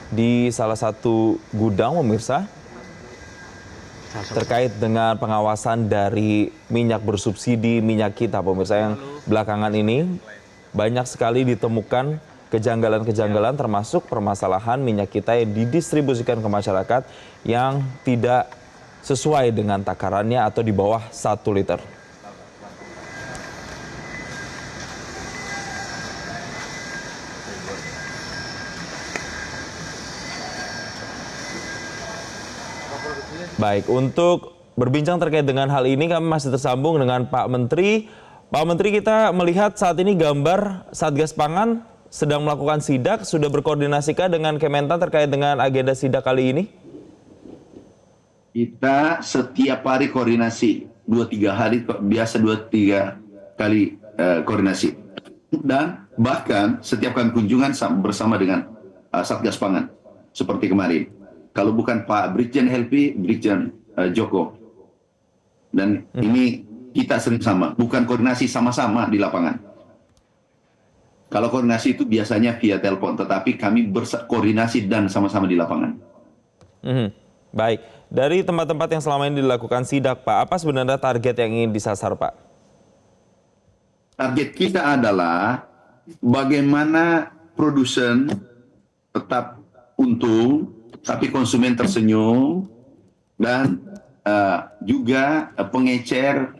di salah satu gudang pemirsa terkait dengan pengawasan dari minyak bersubsidi minyak kita pemirsa yang belakangan ini banyak sekali ditemukan kejanggalan-kejanggalan termasuk permasalahan minyak kita yang didistribusikan ke masyarakat yang tidak sesuai dengan takarannya atau di bawah 1 liter. Baik, untuk berbincang terkait dengan hal ini kami masih tersambung dengan Pak Menteri. Pak Menteri, kita melihat saat ini gambar Satgas Pangan sedang melakukan sidak, sudah berkoordinasikah dengan Kementan terkait dengan agenda sidak kali ini? Kita setiap hari koordinasi, 2-3 hari, biasa 2-3 kali koordinasi. Dan bahkan setiap kali kunjungan bersama dengan Satgas Pangan, seperti kemarin. Kalau bukan Pak Brigjen Helpi, Brigjen Joko. Dan ini kita sering sama, bukan koordinasi sama-sama di lapangan. Kalau koordinasi itu biasanya via telepon, tetapi kami berkoordinasi dan sama-sama di lapangan. Baik, dari tempat-tempat yang selama ini dilakukan sidak, Pak, apa sebenarnya target yang ingin disasar, Pak? Target kita adalah bagaimana produsen tetap untung, tapi konsumen tersenyum, dan juga pengecer,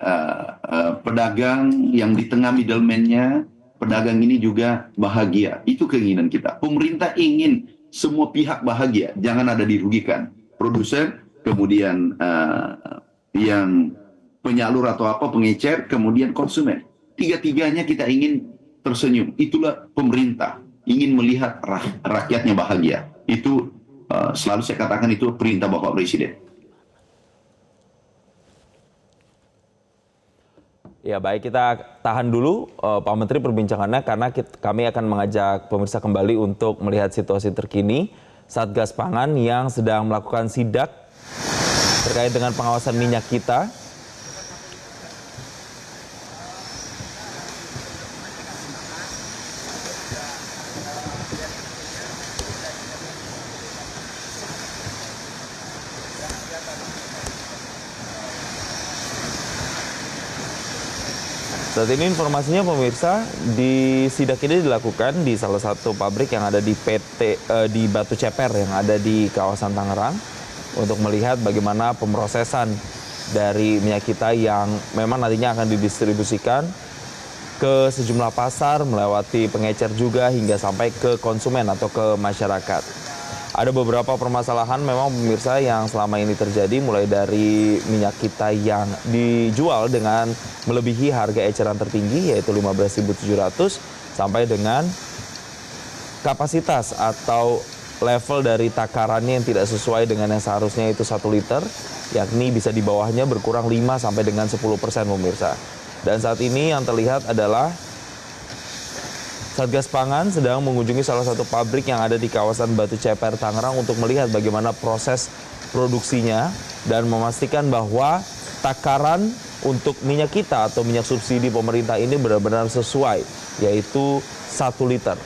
pedagang yang di tengah middleman-nya, pedagang ini juga bahagia. Itu keinginan kita. Pemerintah ingin semua pihak bahagia, jangan ada dirugikan. Produsen, kemudian yang penyalur atau apa, pengecer, kemudian konsumen. Tiga-tiganya kita ingin tersenyum. Itulah pemerintah, ingin melihat rakyatnya bahagia. Itu selalu saya katakan itu perintah Bapak Presiden. Ya baik, kita tahan dulu Pak Menteri perbincangannya karena kami akan mengajak pemirsa kembali untuk melihat situasi terkini Satgas Pangan yang sedang melakukan sidak terkait dengan pengawasan minyak kita. Saat ini informasinya pemirsa, di sidak ini dilakukan di salah satu pabrik yang ada di di Batu Ceper yang ada di kawasan Tangerang untuk melihat bagaimana pemrosesan dari minyak kita yang memang nantinya akan didistribusikan ke sejumlah pasar, melewati pengecer juga hingga sampai ke konsumen atau ke masyarakat. Ada beberapa permasalahan memang pemirsa yang selama ini terjadi, mulai dari minyak kita yang dijual dengan melebihi harga eceran tertinggi yaitu 15.700 sampai dengan kapasitas atau level dari takarannya yang tidak sesuai dengan yang seharusnya itu 1 liter, yakni bisa di bawahnya berkurang 5 sampai dengan 10% pemirsa. Dan saat ini yang terlihat adalah Satgas Pangan sedang mengunjungi salah satu pabrik yang ada di kawasan Batu Ceper, Tangerang untuk melihat bagaimana proses produksinya dan memastikan bahwa takaran untuk minyak kita atau minyak subsidi pemerintah ini benar-benar sesuai, yaitu 1 liter.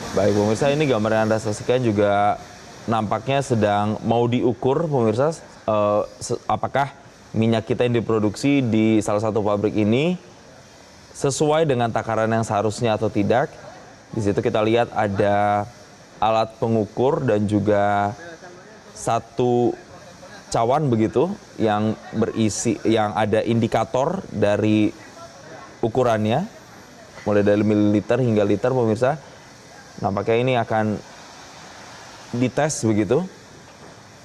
Baik pemirsa, ini gambar yang Anda saksikan juga nampaknya sedang mau diukur pemirsa apakah minyak kita yang diproduksi di salah satu pabrik ini sesuai dengan takaran yang seharusnya atau tidak. Di situ kita lihat ada alat pengukur dan juga satu cawan begitu yang berisi, yang ada indikator dari ukurannya. mulai dari mililiter hingga liter pemirsa. Nampaknya ini akan dites begitu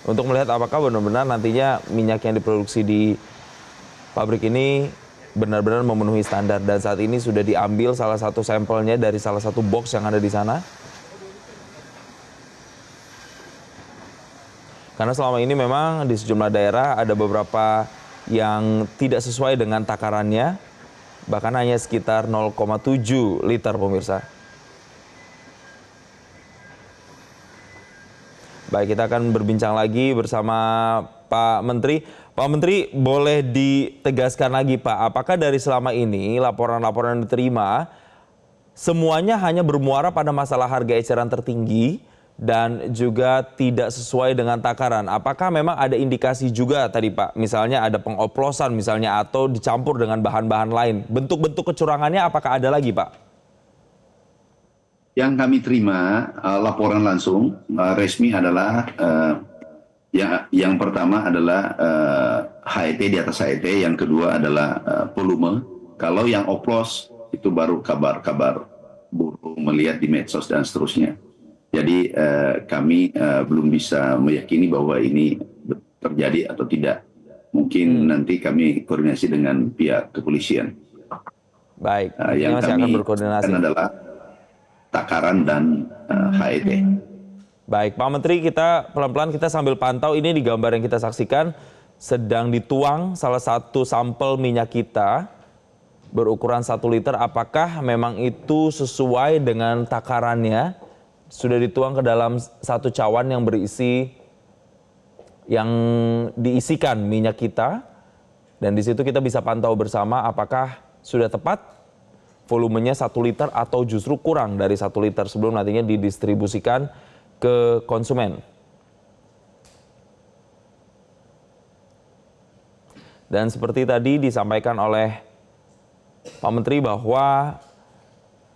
untuk melihat apakah benar-benar nantinya minyak yang diproduksi di pabrik ini benar-benar memenuhi standar. Dan saat ini sudah diambil salah satu sampelnya dari salah satu box yang ada di sana. Karena selama ini memang di sejumlah daerah ada beberapa yang tidak sesuai dengan takarannya, bahkan hanya sekitar 0,7 liter pemirsa. Baik, kita akan berbincang lagi bersama Pak Menteri. Pak Menteri, boleh ditegaskan lagi Pak, apakah dari selama ini laporan-laporan yang diterima semuanya hanya bermuara pada masalah harga eceran tertinggi dan juga tidak sesuai dengan takaran? Apakah memang ada indikasi juga tadi Pak, misalnya ada pengoplosan misalnya atau dicampur dengan bahan-bahan lain? Bentuk-bentuk kecurangannya apakah ada lagi Pak? Yang kami terima laporan langsung resmi adalah yang pertama adalah HET di atas HET, yang kedua adalah volume. Kalau yang oplos itu baru kabar-kabar burung melihat di medsos dan seterusnya. Jadi kami belum bisa meyakini bahwa ini terjadi atau tidak. Mungkin nanti kami koordinasi dengan pihak kepolisian. Baik, Yang masih kami akan berkoordinasi. adalah takaran dan HET. Baik, Pak Menteri, kita pelan-pelan kita sambil pantau ini di gambar yang kita saksikan sedang dituang salah satu sampel minyak kita berukuran 1 liter. Apakah memang itu sesuai dengan takarannya? Sudah dituang ke dalam satu cawan yang diisikan minyak kita, dan di situ kita bisa pantau bersama apakah sudah tepat volumenya 1 liter atau justru kurang dari 1 liter sebelum nantinya didistribusikan ke konsumen. Dan seperti tadi disampaikan oleh Pak Menteri bahwa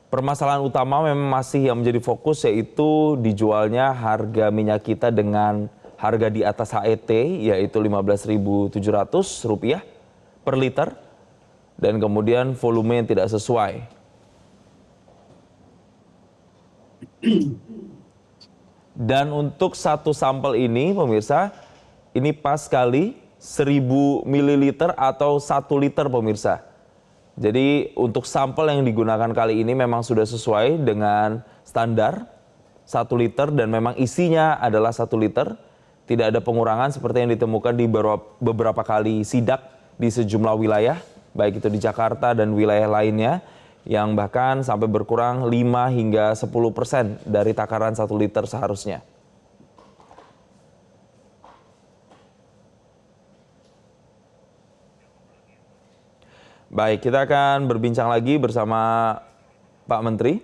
permasalahan utama memang masih yang menjadi fokus, yaitu dijualnya harga minyak kita dengan harga di atas HET, yaitu Rp15.700 per liter, dan kemudian volume yang tidak sesuai. Dan untuk satu sampel ini pemirsa, ini pas sekali 1000 ml atau 1 liter pemirsa. Jadi untuk sampel yang digunakan kali ini memang sudah sesuai dengan standar 1 liter dan memang isinya adalah 1 liter. Tidak ada pengurangan seperti yang ditemukan di beberapa kali sidak di sejumlah wilayah, baik itu di Jakarta dan wilayah lainnya, yang bahkan sampai berkurang 5 hingga 10% dari takaran 1 liter seharusnya. Baik, kita akan berbincang lagi bersama Pak Menteri.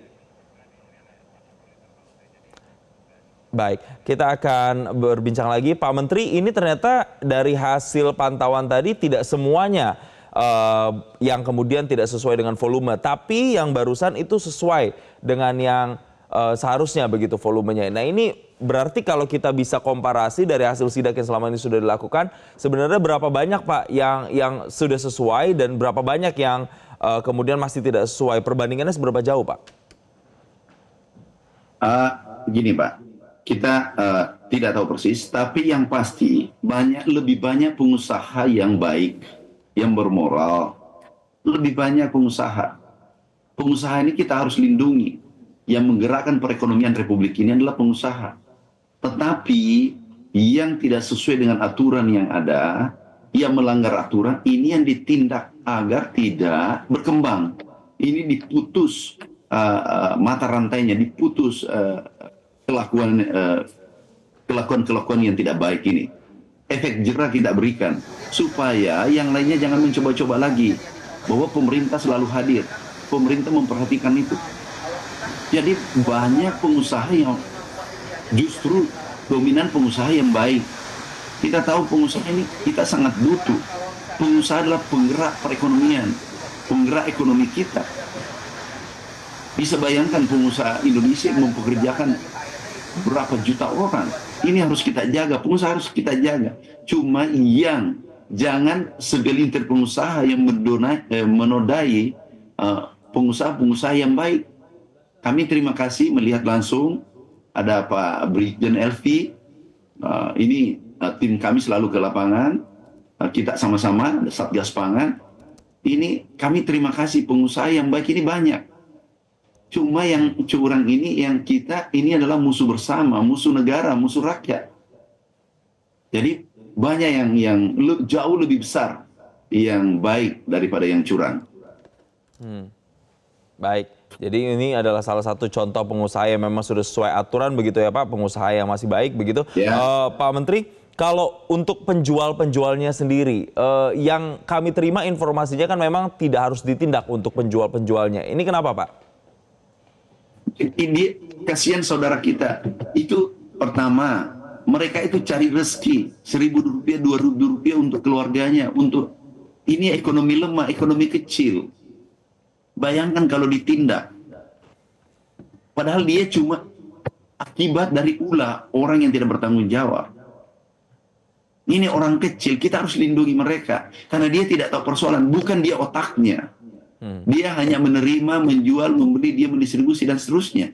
Baik, kita akan berbincang lagi. Pak Menteri, ini ternyata dari hasil pantauan tadi tidak semuanya yang kemudian tidak sesuai dengan volume, tapi yang barusan itu sesuai dengan yang seharusnya begitu volumenya. Nah, ini berarti kalau kita bisa komparasi dari hasil sidak yang selama ini sudah dilakukan, sebenarnya berapa banyak Pak yang sudah sesuai dan berapa banyak yang kemudian masih tidak sesuai? Perbandingannya seberapa jauh Pak? Gini Pak, kita tidak tahu persis, tapi yang pasti lebih banyak pengusaha yang baik, yang bermoral, lebih banyak pengusaha. Pengusaha ini kita harus lindungi. Yang menggerakkan perekonomian Republik ini adalah pengusaha. Tetapi yang tidak sesuai dengan aturan yang ada, yang melanggar aturan, ini yang ditindak agar tidak berkembang. Ini diputus mata rantainya, diputus kelakuan yang tidak baik ini. Efek jerah tidak berikan, supaya yang lainnya jangan mencoba-coba lagi. Bahwa pemerintah selalu hadir, pemerintah memperhatikan itu. Jadi banyak pengusaha yang justru dominan pengusaha yang baik. Kita tahu pengusaha ini kita sangat butuh. Pengusaha adalah penggerak perekonomian, penggerak ekonomi kita. Bisa bayangkan pengusaha Indonesia mempekerjakan berapa juta orang. Ini harus kita jaga, pengusaha harus kita jaga. Cuma jangan segelintir pengusaha yang menodai pengusaha-pengusaha yang baik. Kami terima kasih melihat langsung ada Pak Brigjen Elvi. Ini tim kami selalu ke lapangan. Kita sama-sama Satgas Pangan. Ini kami terima kasih pengusaha yang baik ini banyak. Cuma yang curang ini yang kita ini adalah musuh bersama, musuh negara, musuh rakyat. Jadi banyak yang jauh lebih besar yang baik daripada yang curang. Baik, jadi ini adalah salah satu contoh pengusaha yang memang sudah sesuai aturan begitu ya Pak, pengusaha yang masih baik begitu. Ya. Pak Menteri, kalau untuk penjual-penjualnya sendiri, yang kami terima informasinya kan memang tidak harus ditindak untuk penjual-penjualnya. Ini kenapa Pak? Ini kasihan saudara kita. Itu pertama, mereka itu cari rezeki Rp1.000, Rp2.000 untuk keluarganya. Untuk ini ekonomi lemah, ekonomi kecil. Bayangkan kalau ditindak. Padahal dia cuma akibat dari ulah orang yang tidak bertanggung jawab. Ini orang kecil, kita harus lindungi mereka. Karena dia tidak tahu persoalan, bukan dia otaknya. Dia hanya menerima, menjual, membeli, dia mendistribusi, dan seterusnya.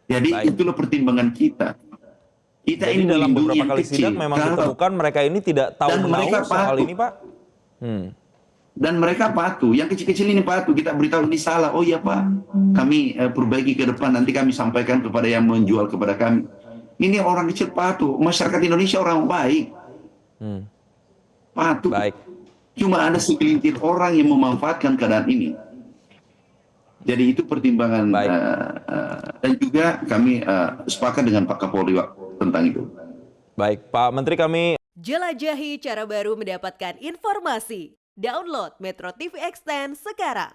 Jadi itulah pertimbangan kita. Kita Jadi ini dalam melindungi beberapa yang kali kecil. sidak memang ditemukan mereka ini tidak tahu Dan mereka menahu soal patuh. ini Pak? Dan mereka patuh, yang kecil-kecil ini patuh. Kita beritahu ini salah, oh iya Pak, kami perbaiki ke depan, nanti kami sampaikan kepada yang menjual kepada kami. Ini orang kecil patuh, masyarakat Indonesia orang baik. Patuh. Baik. Cuma ada segelintir orang yang memanfaatkan keadaan ini. Jadi itu pertimbangan dan juga kami sepakat dengan Pak Kapolri tentang itu. Baik, Pak Menteri kami jelajahi cara baru mendapatkan informasi. Download Metro TV Extend sekarang.